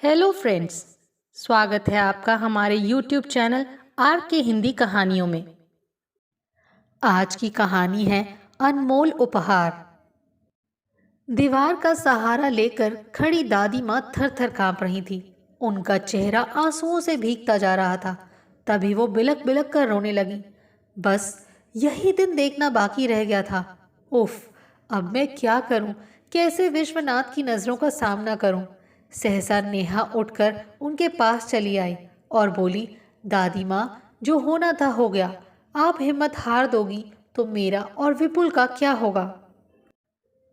Hello friends. स्वागत है आपका हमारे यूट्यूब चैनल आर के हिंदी कहानियों में। आज की कहानी है अनमोल उपहार। दीवार का सहारा लेकर खड़ी दादी माँ थर थर कांप रही थी। उनका चेहरा आंसुओं से भीगता जा रहा था। तभी वो बिलक बिलक कर रोने लगी। बस यही दिन देखना बाकी रह गया था। उफ, अब मैं क्या करूं? कैसे विश्वनाथ की नज़रों का सामना करूं? सहसा नेहा उठकर उनके पास चली आई और बोली, दादी माँ, जो होना था हो गया। आप हिम्मत हार दोगी तो मेरा और विपुल का क्या होगा?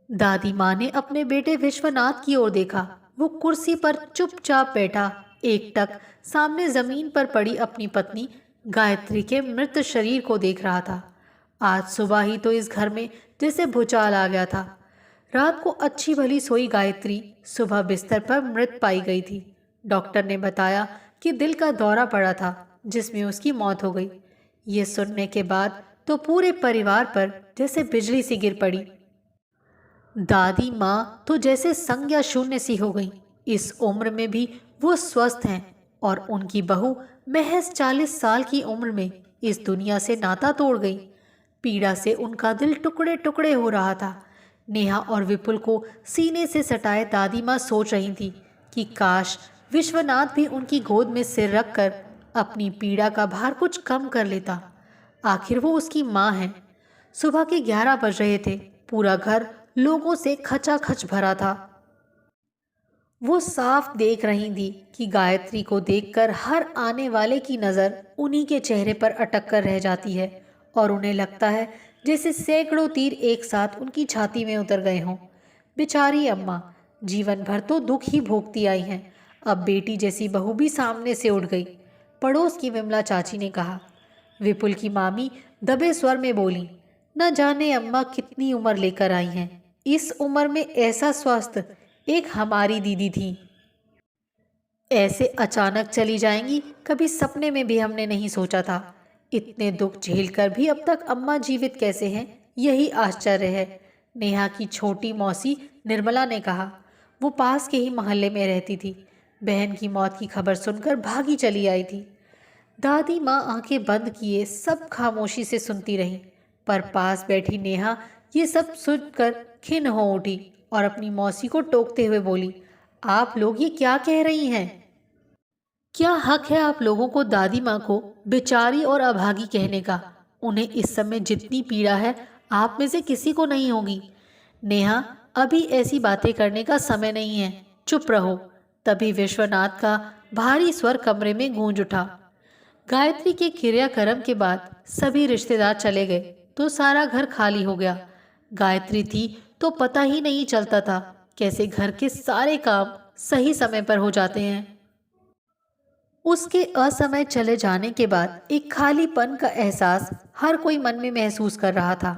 दादी माँ ने अपने बेटे विश्वनाथ की ओर देखा। वो कुर्सी पर चुपचाप बैठा एकटक सामने जमीन पर पड़ी अपनी पत्नी गायत्री के मृत शरीर को देख रहा था। आज सुबह ही तो इस घर में जैसे भूचाल आ गया था। रात को अच्छी भली सोई गायत्री सुबह बिस्तर पर मृत पाई गई थी। डॉक्टर ने बताया कि दिल का दौरा पड़ा था, जिसमें उसकी मौत हो गई। ये सुनने के बाद तो पूरे परिवार पर जैसे बिजली सी गिर पड़ी। दादी माँ तो जैसे संज्ञा शून्य सी हो गई। इस उम्र में भी वो स्वस्थ हैं और उनकी बहू महज 40 साल की उम्र में इस दुनिया से नाता तोड़ गई। पीड़ा से उनका दिल टुकड़े टुकड़े हो रहा था। नेहा और विपुल को सीने से सटाए दादी माँ सोच रही थी कि काश विश्वनाथ भी उनकी गोद में सिर रखकर अपनी पीड़ा का भार कुछ कम कर लेता। आखिर वो उसकी माँ है। सुबह के 11 बज रहे थे। पूरा घर लोगों से खचाखच भरा था। वो साफ देख रही थी कि गायत्री को देखकर हर आने वाले की नज़र उन्हीं के चेहरे पर अटक कर रह जाती है और उन्हें लगता है जैसे सैकड़ों तीर एक साथ उनकी छाती में उतर गए हों। बेचारी अम्मा जीवन भर तो दुख ही भोगती आई हैं। अब बेटी जैसी बहू भी सामने से उठ गई। पड़ोस की विमला चाची ने कहा। विपुल की मामी दबे स्वर में बोली, न जाने अम्मा कितनी उम्र लेकर आई हैं। इस उम्र में ऐसा स्वास्थ्य एक हमारी दीदी थी। ऐसे अचानक चली जाएंगी, कभी सपने में भी हमने नहीं सोचा था। इतने दुख झेलकर भी अब तक अम्मा जीवित कैसे हैं, यही आश्चर्य है। नेहा की छोटी मौसी निर्मला ने कहा। वो पास के ही मोहल्ले में रहती थी। बहन की मौत की खबर सुनकर भागी चली आई थी। दादी माँ आंखें बंद किए सब खामोशी से सुनती रहीं, पर पास बैठी नेहा ये सब सुनकर खिन्न हो उठी और अपनी मौसी को टोकते हुए बोली, आप लोग ये क्या कह रही हैं? क्या हक है आप लोगों को दादी माँ को बेचारी और अभागी कहने का? उन्हें इस समय जितनी पीड़ा है आप में से किसी को नहीं होगी। नेहा, अभी ऐसी बातें करने का समय नहीं है, चुप रहो। तभी विश्वनाथ का भारी स्वर कमरे में गूंज उठा। गायत्री के क्रियाक्रम के बाद सभी रिश्तेदार चले गए तो सारा घर खाली हो गया। गायत्री थी तो पता ही नहीं चलता था कैसे घर के सारे काम सही समय पर हो जाते हैं। उसके असमय चले जाने के बाद एक खालीपन का एहसास हर कोई मन में महसूस कर रहा था।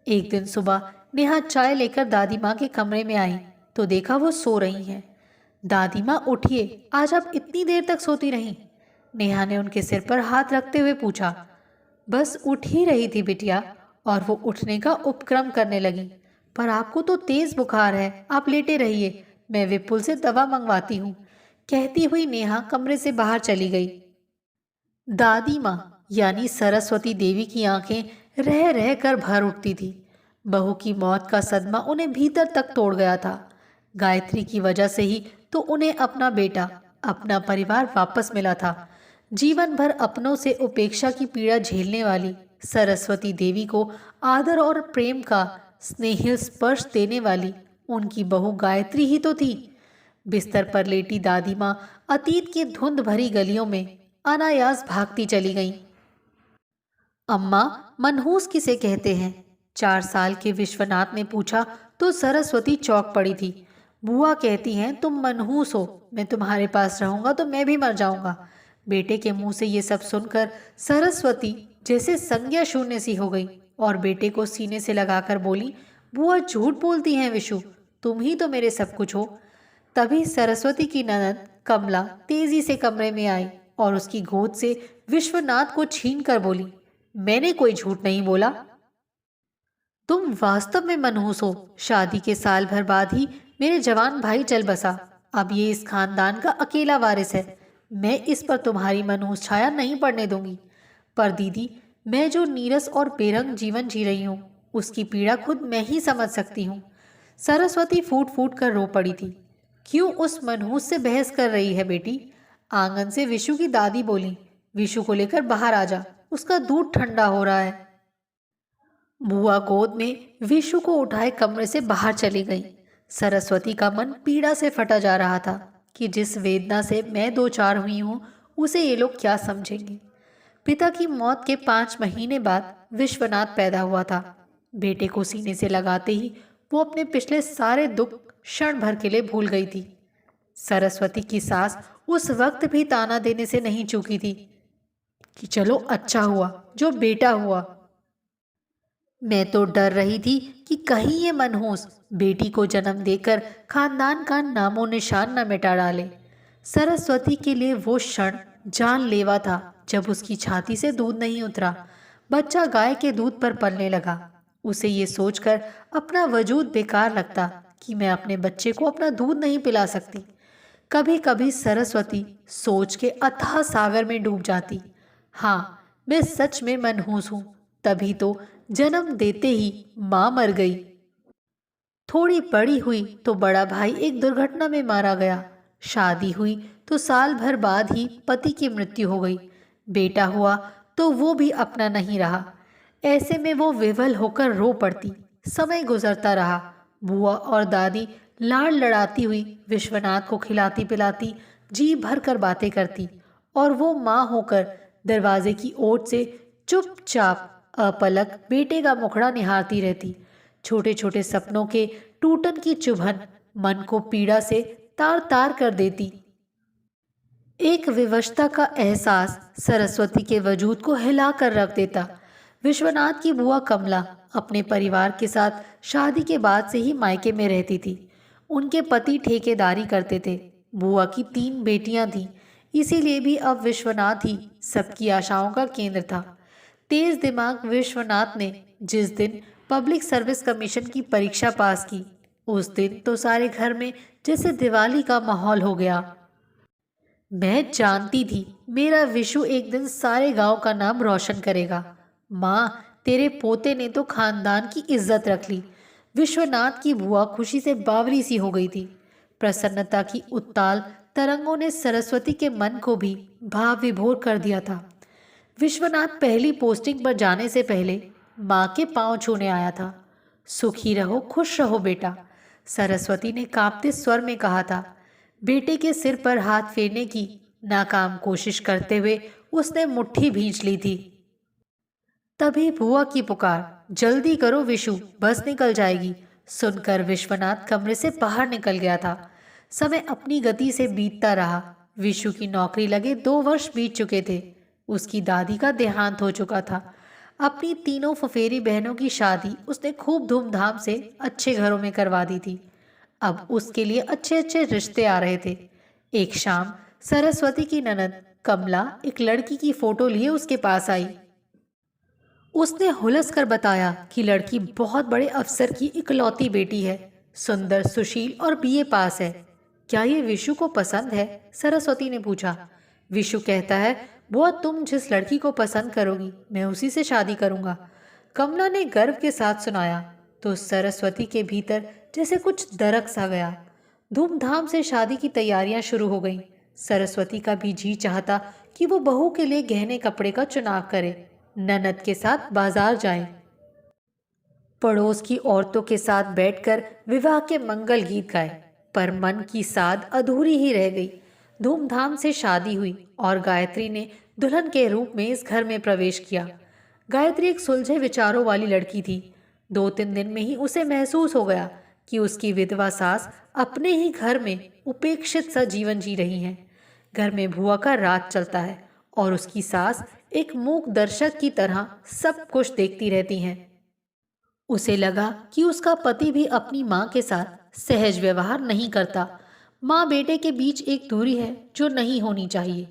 एक दिन सुबह नेहा चाय लेकर दादी माँ के कमरे में आई तो देखा वो सो रही हैं। दादी माँ, उठिए, आज आप इतनी देर तक सोती रहीं? नेहा ने उनके सिर पर हाथ रखते हुए पूछा। बस उठ ही रही थी बिटिया, और वो उठने का उपक्रम करने लगी। पर आपको तो तेज बुखार है, आप लेटे रहिए, मैं विपुल से दवा मंगवाती हूँ, कहती हुई नेहा कमरे से बाहर चली गई। दादी माँ यानी सरस्वती देवी की आंखें रह रह कर भर उठती थी। बहू की मौत का सदमा उन्हें भीतर तक तोड़ गया था। गायत्री की वजह से ही तो उन्हें अपना बेटा, अपना परिवार वापस मिला था। जीवन भर अपनों से उपेक्षा की पीड़ा झेलने वाली सरस्वती देवी को आदर और प्रेम का स्नेहिल स्पर्श देने वाली उनकी बहू गायत्री ही तो थी। बिस्तर पर लेटी दादी माँ अतीत की धुंध भरी गलियों में अनायास भागती चली गईं। अम्मा, मनहूस किसे कहते हैं? 4 साल के विश्वनाथ ने पूछा तो सरस्वती चौंक पड़ी थी। बुआ कहती हैं तुम मनहूस हो, मैं तुम्हारे पास रहूंगा तो मैं भी मर जाऊंगा। बेटे के मुंह से ये सब सुनकर सरस्वती जैसे संज्ञा शून्य सी हो गई और बेटे को सीने से लगाकर बोली, बुआ झूठ बोलती हैं विशु, तुम ही तो मेरे सब कुछ हो। तभी सरस्वती की ननद कमला तेजी से कमरे में आई और उसकी गोद से विश्वनाथ को छीन कर बोली, मैंने कोई झूठ नहीं बोला। तुम वास्तव में मनहूस हो। शादी के साल भर बाद ही मेरे जवान भाई चल बसा। अब ये इस खानदान का अकेला वारिस है। मैं इस पर तुम्हारी मनहूस छाया नहीं पड़ने दूंगी। पर दीदी, मैं जो नीरस और बेरंग जीवन जी रही हूँ, उसकी पीड़ा खुद मैं ही समझ सकती हूँ। सरस्वती फूट फूट कर रो पड़ी थी। क्यों उस मनहूस से बहस कर रही है बेटी? आंगन से विशु की दादी बोली, विशु को लेकर बाहर आ जा, उसका दूध ठंडा हो रहा है। बुआ गोद में विशु को उठाए कमरे से बाहर चली गई। सरस्वती का मन पीड़ा से फटा जा रहा था कि जिस वेदना से मैं दो चार हुई हूँ, उसे ये लोग क्या समझेंगे। पिता की मौत के 5 महीने बाद विश्वनाथ पैदा हुआ था। बेटे को सीने से लगाते ही वो अपने पिछले सारे दुख क्षण भर के लिए भूल गई थी। सरस्वती की सास उस वक्त भी ताना देने से नहीं चूकी थी कि चलो अच्छा हुआ जो बेटा हुआ। मैं तो डर रही थी कि कहीं ये मनहूस बेटी को जन्म देकर खानदान का नामो निशान न मिटा डाले। सरस्वती के लिए वो क्षण जानलेवा था जब उसकी छाती से दूध नहीं उतरा। बच्चा गाय के दूध पर पलने लगा। उसे ये सोचकर अपना वजूद बेकार लगता कि मैं अपने बच्चे को अपना दूध नहीं पिला सकती। कभी कभी सरस्वती सोच के अथाह सागर में डूब जाती। हाँ, मैं सच में मनहूस हूँ। तभी तो जन्म देते ही माँ मर गई। थोड़ी बड़ी हुई तो बड़ा भाई एक दुर्घटना में मारा गया। शादी हुई तो साल भर बाद ही पति की मृत्यु हो गई। बेटा हुआ तो वो भी अपना नहीं रहा। ऐसे में वो विवल होकर रो पड़ती। समय गुजरता रहा। बुआ और दादी लाड़ लड़ाती हुई विश्वनाथ को खिलाती पिलाती जी भर कर बातें करती, और वो माँ होकर दरवाजे की ओट से चुपचाप अपलक बेटे का मुखड़ा निहारती रहती। छोटे छोटे सपनों के टूटन की चुभन मन को पीड़ा से तार तार कर देती। एक विवशता का एहसास सरस्वती के वजूद को हिला कर रख देता। विश्वनाथ की बुआ कमला अपने परिवार के साथ शादी के बाद से ही मायके में रहती थी। उनके पति ठेकेदारी करते थे। बुआ की 3 बेटियां थीं, इसीलिए भी अब विश्वनाथ ही सबकी आशाओं का केंद्र था। तेज दिमाग विश्वनाथ ने जिस दिन पब्लिक सर्विस कमीशन की परीक्षा पास की, उस दिन तो सारे घर में जैसे दिवाली का माहौल हो गया। मैं जानती थी मेरा विशु एक दिन सारे गांव का नाम रोशन करेगा। माँ, तेरे पोते ने तो खानदान की इज्जत रख ली। विश्वनाथ की बुआ खुशी से बावरी सी हो गई थी। प्रसन्नता की उत्ताल तरंगों ने सरस्वती के मन को भी भाव विभोर कर दिया था। विश्वनाथ पहली पोस्टिंग पर जाने से पहले माँ के पांव छूने आया था। सुखी रहो, खुश रहो बेटा, सरस्वती ने कांपते स्वर में कहा था। बेटे के सिर पर हाथ फेरने की नाकाम कोशिश करते हुए उसने मुट्ठी भींच ली थी। तभी बुआ की पुकार, जल्दी करो विशु, बस निकल जाएगी, सुनकर विश्वनाथ कमरे से बाहर निकल गया था। समय अपनी गति से बीतता रहा। विशु की नौकरी लगे 2 वर्ष बीत चुके थे। उसकी दादी का देहांत हो चुका था। अपनी 3 फफेरी बहनों की शादी उसने खूब धूमधाम से अच्छे घरों में करवा दी थी। अब उसके लिए अच्छे अच्छे रिश्ते आ रहे थे। एक शाम सरस्वती की ननद कमला एक लड़की की फोटो लिए उसके पास आई। उसने हुलस कर बताया कि लड़की बहुत बड़े अफसर की इकलौती बेटी है, सुंदर, सुशील और बीए पास है। क्या ये विशु को पसंद है? सरस्वती ने पूछा। विशु कहता है, बुआ तुम जिस लड़की को पसंद करोगी मैं उसी से शादी करूंगा, कमला ने गर्व के साथ सुनाया। तो सरस्वती के भीतर जैसे कुछ दरक सा गया। धूमधाम से शादी की तैयारियां शुरू हो गईं। सरस्वती का भी जी चाहता कि वो बहू के लिए गहने कपड़े का चुनाव करे, ननद के साथ बाजार जाए, पड़ोस की औरतों के साथ बैठकर विवाह के मंगल गीत गाए। पर मन की साध अधूरी ही रह गई। धूमधाम से शादी हुई और गायत्री ने दुल्हन के रूप में इस घर में प्रवेश किया। गायत्री एक सुलझे विचारों वाली लड़की थी। 2-3 दिन में ही उसे महसूस हो गया कि उसकी विधवा सास अपने ही घर में उपेक्षित सा जीवन जी रही हैं। घर में भुआ का राज चलता है और उसकी सास एक मूक दर्शक की तरह सब कुछ देखती रहती हैं। उसे लगा कि उसका पति भी अपनी माँ के साथ सहज व्यवहार नहीं करता। माँ बेटे के बीच एक दूरी है जो नहीं होनी चाहिए।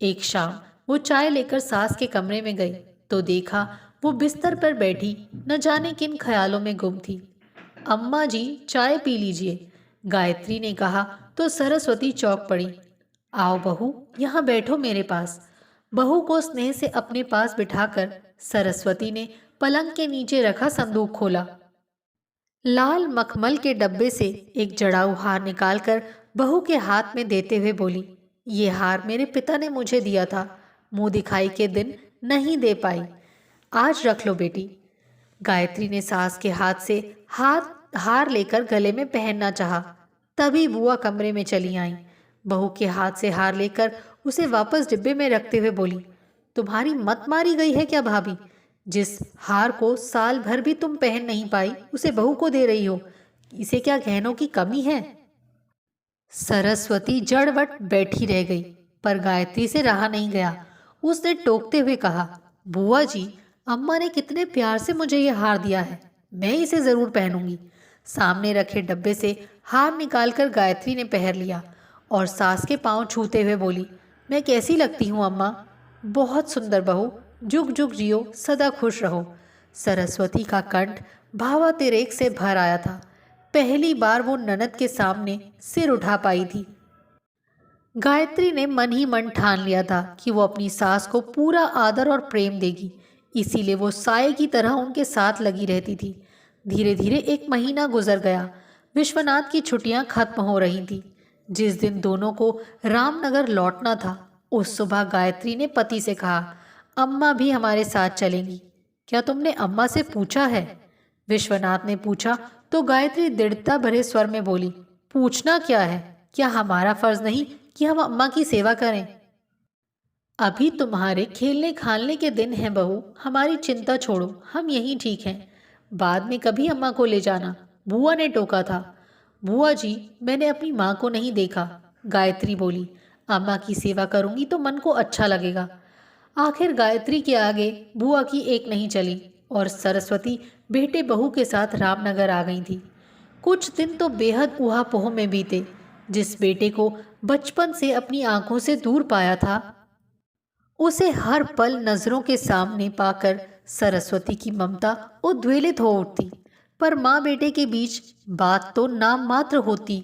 एक शाम वो चाय लेकर सास के कमरे में गई तो देखा वो बिस्तर पर बैठी न जाने किन ख्यालों में गुम थी। अम्मा जी, चाय पी लीजिए, गायत्री ने कहा तो सरस्वती चौंक पड़ी। आओ बहू, यहाँ बैठो मेरे पास। बहू को स्नेह से अपने पास बिठाकर सरस्वती ने पलंग के नीचे रखा संदूक खोला। लाल मखमल के डब्बे से एक जड़ाऊ हार निकालकर बहू के हाथ में देते हुए बोली, ये हार मेरे पिता ने मुझे दिया था, मुंह दिखाई के दिन नहीं दे पाई, आज रख लो बेटी। गायत्री ने सास के हाथ से हार लेकर गले में पहनना चाहा, तभी बुआ कमरे में चली आई। बहू के हाथ से हार लेकर उसे वापस डिब्बे में रखते हुए बोली, तुम्हारी मत मारी गई है क्या भाभी? जिस हार को साल भर भी तुम पहन नहीं पाई उसे बहू को दे रही हो, इसे क्या गहनों की कमी है? सरस्वती जड़वट बैठी रह गई, पर गायत्री से रहा नहीं गया। उसने टोकते हुए कहा, बुआ जी, अम्मा ने कितने प्यार से मुझे यह हार दिया है, मैं इसे जरूर पहनूंगी। सामने रखे डब्बे से हार निकालकर गायत्री ने पहन लिया और सास के पांव छूते हुए बोली, मैं कैसी लगती हूँ अम्मा? बहुत सुंदर बहू, जुग जुग जियो, सदा खुश रहो। सरस्वती का कंठ भावातिरेक से भर आया था। पहली बार वो ननद के सामने सिर उठा पाई थी। गायत्री ने मन ही मन ठान लिया था कि वो अपनी सास को पूरा आदर और प्रेम देगी, इसीलिए वो साये की तरह उनके साथ लगी रहती थी। धीरे धीरे एक महीना गुजर गया। विश्वनाथ की छुट्टियां खत्म हो रही थी। जिस दिन दोनों को रामनगर लौटना था, उस सुबह गायत्री ने पति से कहा, अम्मा भी हमारे साथ चलेंगी, क्या तुमने अम्मा से पूछा है? विश्वनाथ ने पूछा तो गायत्री दृढ़ता भरे स्वर में बोली, पूछना क्या है, क्या हमारा फर्ज नहीं कि हम अम्मा की सेवा करें? अभी तुम्हारे खेलने खालने के दिन हैं बहू, हमारी चिंता छोड़ो, हम यहीं ठीक हैं, बाद में कभी अम्मा को ले जाना, बुआ ने टोका था। बुआ जी, मैंने अपनी माँ को नहीं देखा, गायत्री बोली, अम्मा की सेवा करूंगी तो मन को अच्छा लगेगा। आखिर गायत्री के आगे बुआ की एक नहीं चली और सरस्वती बेटे बहू के साथ रामनगर आ गई थी। कुछ दिन तो बेहद ऊहापोह में बीते। जिस बेटे को बचपन से अपनी आंखों से दूर पाया था, उसे हर पल नजरों के सामने पाकर सरस्वती की ममता उद्वेलित हो उठती। पर माँ बेटे के बीच बात तो नाम मात्र होती।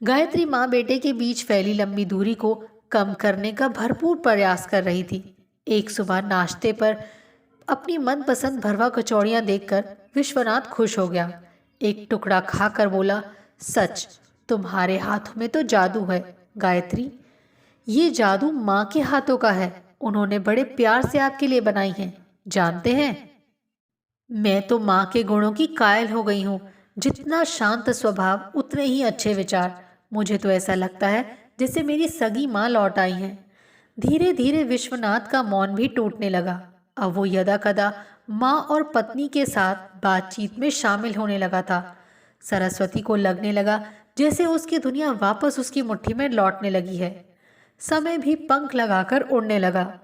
गायत्री माँ बेटे के बीच फैली लंबी दूरी को कम करने का भरपूर प्रयास कर रही थी। एक सुबह नाश्ते पर अपनी मनपसंद भरवा कचौड़ियाँ देखकर विश्वनाथ खुश हो गया। एक टुकड़ा खाकर बोला, सच तुम्हारे हाथों में तो जादू है गायत्री, ये जादू माँ के हाथों का है, उन्होंने बड़े प्यार से आपके लिए बनाई हैं, जानते हैं? मैं तो माँ के गुणों की कायल हो गई हूँ, जितना शांत स्वभाव उतने ही अच्छे विचार। मुझे तो ऐसा लगता है जैसे मेरी सगी माँ लौट आई हैं। धीरे धीरे विश्वनाथ का मौन भी टूटने लगा। अब वो यदा कदा माँ और पत्नी के साथ बातचीत में शामिल होने लगा था। सरस्वती को लगने लगा जैसे उसकी दुनिया वापस उसकी मुट्ठी में लौटने लगी है। समय भी पंख लगाकर उड़ने लगा।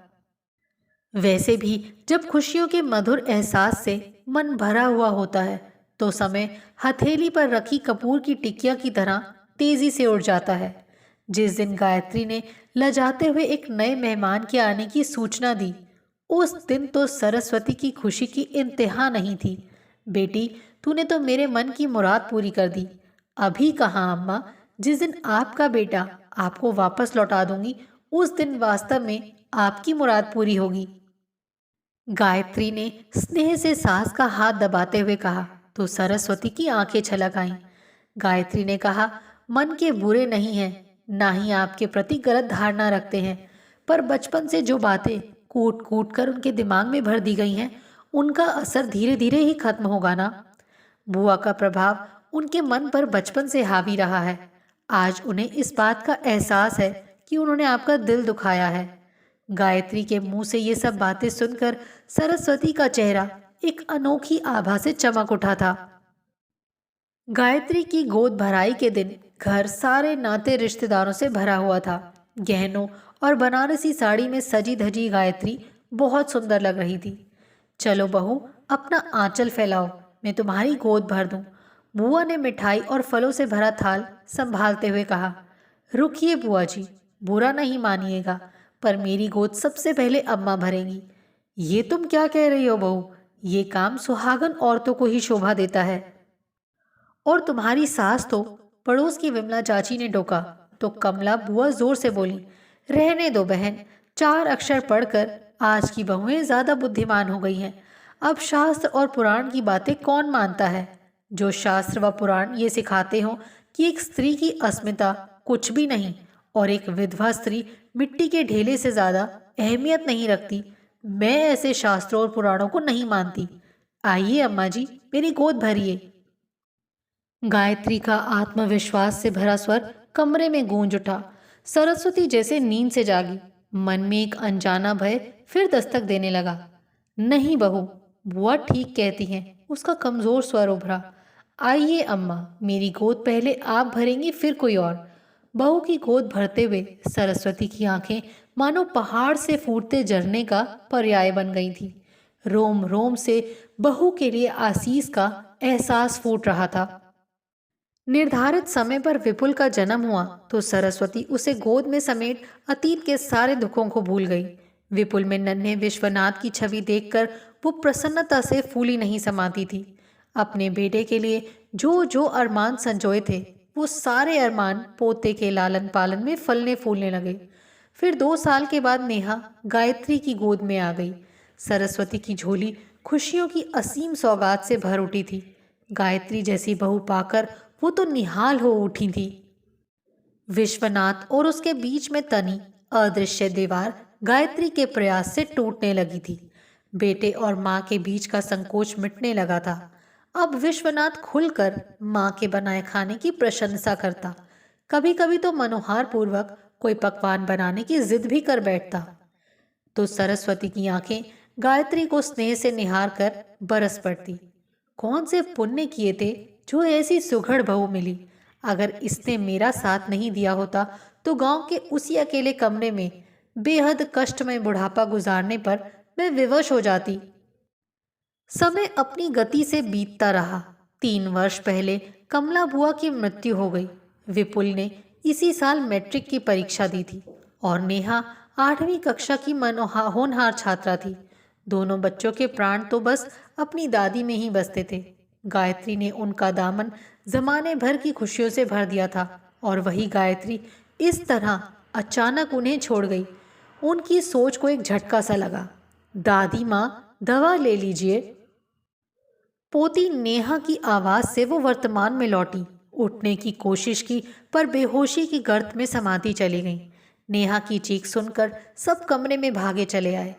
वैसे भी जब खुशियों के मधुर एहसास से मन भरा हुआ होता है, तो समय हथेली पर रखी कपूर की टिकिया की तरह तेजी से उड़ जाता है। जिस दिन गायत्री ने लजाते हुए एक नए मेहमान के आने की सूचना दी, उस दिन तो सरस्वती की खुशी की इंतहा नहीं थी। बेटी, तूने तो मेरे मन की मुराद पूरी कर दी। अभी कहाँ अम्मा, जिस दिन आपका बेटा आपको वापस लौटा दूंगी, उस दिन वास्तव में आपकी मुराद पूरी होगी। गायत्री ने स्नेह से सास का हाथ दबाते हुए कहा तो सरस्वती की आंखें छलक आईं। गायत्री ने कहा, मन के बुरे नहीं हैं, ना ही आपके प्रति गलत धारणा रखते हैं, पर बचपन से जो बातें कूट कूट कर उनके दिमाग में भर दी गई हैं, उनका असर धीरे धीरे ही खत्म होगा ना। बुआ का प्रभाव उनके मन पर बचपन से हावी रहा है। आज उन्हें इस बात का एहसास है कि उन्होंने आपका दिल दुखाया है। गायत्री के मुंह से ये सब बातें सुनकर सरस्वती का चेहरा एक अनोखी आभा से चमक उठा था। गायत्री की गोद भराई के दिन घर सारे नाते रिश्तेदारों से भरा हुआ था। गहनों और बनारसी साड़ी में सजी धजी गायत्री बहुत सुंदर लग रही थी। चलो बहू, अपना आंचल फैलाओ, मैं तुम्हारी गोद भर दूं। बुआ ने मिठाई और फलों से भरा थाल संभालते हुए कहा। रुकिए बुआ जी, बुरा नहीं मानिएगा, पर मेरी गोद सबसे पहले अम्मा भरेंगी। ये तुम क्या कह रही हो बहू, ये काम सुहागन औरतों को ही शोभा देता है। और तुम्हारी सास तो पड़ोस की विमला चाची ने टोका तो कमला बुआ जोर से बोली, रहने दो बहन, 4 अक्षर पढ़कर आज की बहुएं ज्यादा बुद्धिमान हो गई हैं। अब शास्त्र और पुराण की बातें कौन मानता है? जो शास्त्र व पुराण ये सिखाते हो कि एक स्त्री की अस्मिता कुछ भी नहीं और एक विधवा स्त्री मिट्टी के ढेले से ज्यादा अहमियत नहीं रखती, मैं ऐसे शास्त्रों और पुराणों को नहीं मानती। आइए अम्मा जी, मेरी गोद भरिए। गायत्री का आत्मविश्वास से भरा स्वर कमरे में गूंज उठा। सरस्वती जैसे नींद से जागी। मन में एक अनजाना भय फिर दस्तक देने लगा। नहीं बहू, बुआ ठीक कहती हैं, उसका कमजोर स्वर उभरा। आइए अम्मा, मेरी गोद पहले आप भरेंगी फिर कोई और। बहू की गोद भरते हुए सरस्वती की आंखें मानो पहाड़ से फूटते झरने का पर्याय बन गई थी। रोम रोम से बहू के लिए आसीस का एहसास फूट रहा था। निर्धारित समय पर विपुल का जन्म हुआ तो सरस्वती उसे गोद में समेट अतीत के सारे दुखों को भूल गई। विपुल में नन्हे विश्वनाथ की छवि देखकर वो प्रसन्नता से फूली नहीं समाती थी। अपने बेटे के लिए जो जो अरमान संजोए थे, वो सारे अरमान पोते के लालन पालन में फलने फूलने लगे। फिर 2 साल के बाद नेहा गायत्री की गोद में आ गई। सरस्वती की झोली खुशियों की असीम सौगात से भर उठी थी। गायत्री जैसी बहू पाकर वो तो निहाल हो उठी थी। विश्वनाथ और उसके बीच में तनी अदृश्य दीवार गायत्री के प्रयास से टूटने लगी थी। बेटे और माँ के बीच का संकोच मिटने लगा था। अब विश्वनाथ खुलकर माँ के बनाए खाने की प्रशंसा करता। कभी कभी तो मनोहार पूर्वक कोई पकवान बनाने की जिद भी कर बैठता। तो सरस्वती की आंखें गायत्री को स्नेह से निहार कर बरस पड़ती। कौन से पुण्य किए थे जो ऐसी सुघड़ बहू मिली। अगर इसने मेरा साथ नहीं दिया होता तो गांव के उसी अकेले कमरे में बेहद कष्टमय बुढ़ापा गुजारने पर मैं विवश हो जाती। समय अपनी गति से बीतता रहा। 3 वर्ष पहले कमला बुआ की मृत्यु हो गई। विपुल ने इसी साल मैट्रिक की परीक्षा दी थी और नेहा 8वीं कक्षा की होनहार छात्रा थी। दोनों बच्चों के प्राण तो बस अपनी दादी में ही बसते थे। गायत्री ने उनका दामन जमाने भर की खुशियों से भर दिया था और वही गायत्री इस तरह अचानक उन्हें छोड़ गई। उनकी सोच को एक झटका सा लगा। दादी माँ, दवा ले लीजिए। पोती नेहा की आवाज से वो वर्तमान में लौटी। उठने की कोशिश की पर बेहोशी की गर्त में समाती चली गई। नेहा की चीख सुनकर सब कमरे में भागे चले आए।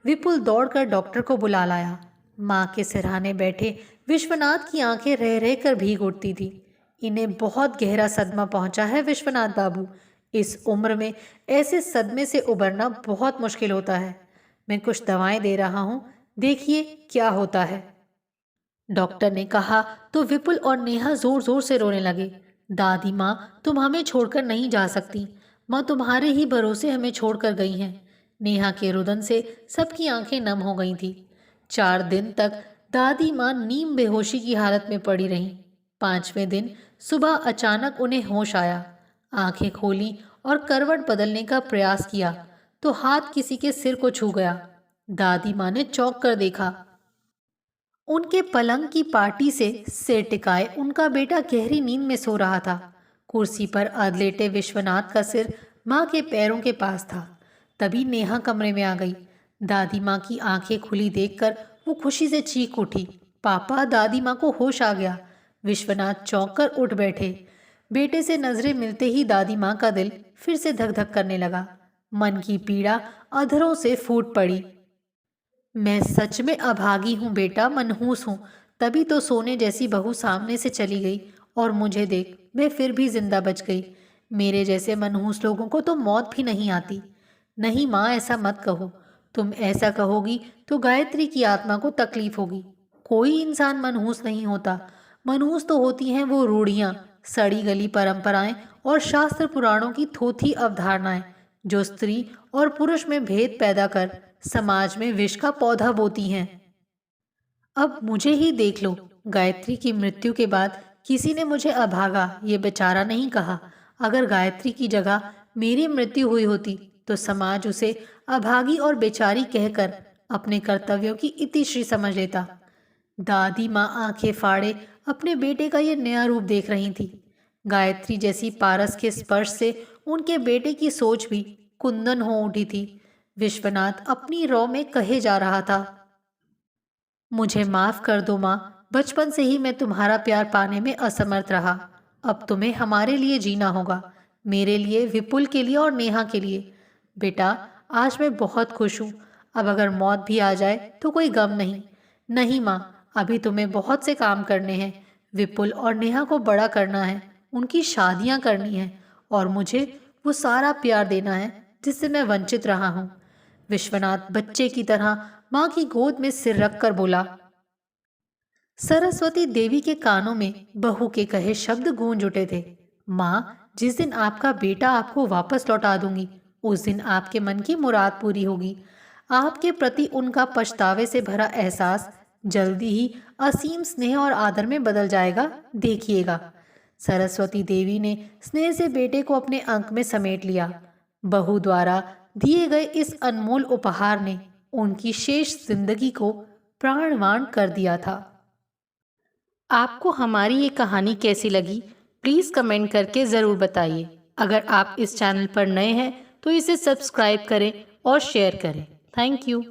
विपुल दौड़कर डॉक्टर को बुला लाया। माँ के सिरहाने बैठे विश्वनाथ की आंखें रह रह कर भीग उठती थी। इन्हें बहुत गहरा सदमा पहुंचा है विश्वनाथ बाबू। इस उम्र में ऐसे सदमे से उबरना बहुत मुश्किल होता है। मैं कुछ दवाएं दे रहा हूं, देखिए क्या होता है। डॉक्टर ने कहा तो विपुल और नेहा जोर जोर से रोने लगे। दादी माँ, तुम हमें छोड़कर नहीं जा सकती। माँ तुम्हारे ही भरोसे हमें छोड़कर गई हैं। नेहा के रुदन से सबकी आंखें नम हो गई थी। 4 दिन तक दादी माँ नीम बेहोशी की हालत में पड़ी रहीं। 5वें दिन सुबह अचानक उन्हें होश आया। आंखें खोली और करवट बदलने का प्रयास किया तो हाथ किसी के सिर को छू गया। दादी माँ ने चौंक कर देखा। उनके पलंग की पार्टी से सिर टिकाए उनका बेटा गहरी नींद में सो रहा था। कुर्सी पर अधलेटे विश्वनाथ का सिर माँ के पैरों के पास था। तभी नेहा कमरे में आ गई। दादी माँ की आंखें खुली देखकर वो खुशी से चीख उठी। पापा, दादी माँ को होश आ गया। विश्वनाथ चौंक कर उठ बैठे। बेटे से नजरें मिलते ही दादी माँ का दिल फिर से धक धक करने लगा। मन की पीड़ा अधरों से फूट पड़ी। मैं सच में अभागी हूँ बेटा, मनहूस हूँ। तभी तो सोने जैसी बहू सामने से चली गई और मुझे देख मैं फिर भी जिंदा बच गई। मेरे जैसे मनहूस लोगों को तो मौत भी नहीं आती। नहीं माँ, ऐसा मत कहो। तुम ऐसा कहोगी तो गायत्री की आत्मा को तकलीफ होगी। कोई इंसान मनहूस नहीं होता। मनहूस तो होती हैं वो रूढ़ियाँ, सड़ी गली परंपराएं और शास्त्र पुराणों की थोथी अवधारणाएं जो स्त्री और पुरुष में भेद पैदा कर समाज में विष का पौधा बोती हैं। अब मुझे ही देख लो। गायत्री की मृत्यु के बाद किसी ने मुझे अभागा ये बेचारा नहीं कहा। अगर गायत्री की जगह मेरी मृत्यु हुई होती तो समाज उसे अभागी और बेचारी कहकर अपने कर्तव्यों की इतिश्री समझ लेता। दादी माँ आंखें फाड़े अपने बेटे का ये नया रूप देख रही थी। गायत्री जैसी पारस के स्पर्श से उनके बेटे की सोच भी कुंदन हो उठी थी। विश्वनाथ अपनी रौ में कहे जा रहा था, मुझे माफ कर दो माँ, बचपन से ही मैं तुम्हारा प्यार पाने में असमर्थ रहा। अब तुम्हें हमारे लिए जीना होगा, मेरे लिए, विपुल के लिए और नेहा के लिए। बेटा, आज मैं बहुत खुश हूँ। अब अगर मौत भी आ जाए तो कोई गम नहीं। नहीं माँ, अभी तुम्हें बहुत से काम करने हैं। विपुल और नेहा को बड़ा करना है, उनकी शादियाँ करनी हैं और मुझे वो सारा प्यार देना है जिससे मैं वंचित रहा हूँ। विश्वनाथ बच्चे की तरह माँ की गोद में सिर रखकर बोला। सरस्वती देवी के कानों में बहू के कहे शब्द गूंज उठे थे। माँ, जिस दिन आपका बेटा आपको वापस लौटा दूंगी, उस दिन आपके मन की मुराद पूरी होगी। आपके प्रति उनका पछतावे से भरा एहसास जल्दी ही असीम स्नेह और आदर में बदल जाएगा, देखिएगा। सरस्वती देवी ने स्नेह से बेटे को अपने अंक में समेट लिया। बहू द्वारा दिए गए इस अनमोल उपहार ने उनकी शेष जिंदगी को प्राणवान कर दिया था। आपको हमारी ये कहानी कैसी लगी, प्लीज़ कमेंट करके ज़रूर बताइए। अगर आप इस चैनल पर नए हैं तो इसे सब्सक्राइब करें और शेयर करें। Thank you.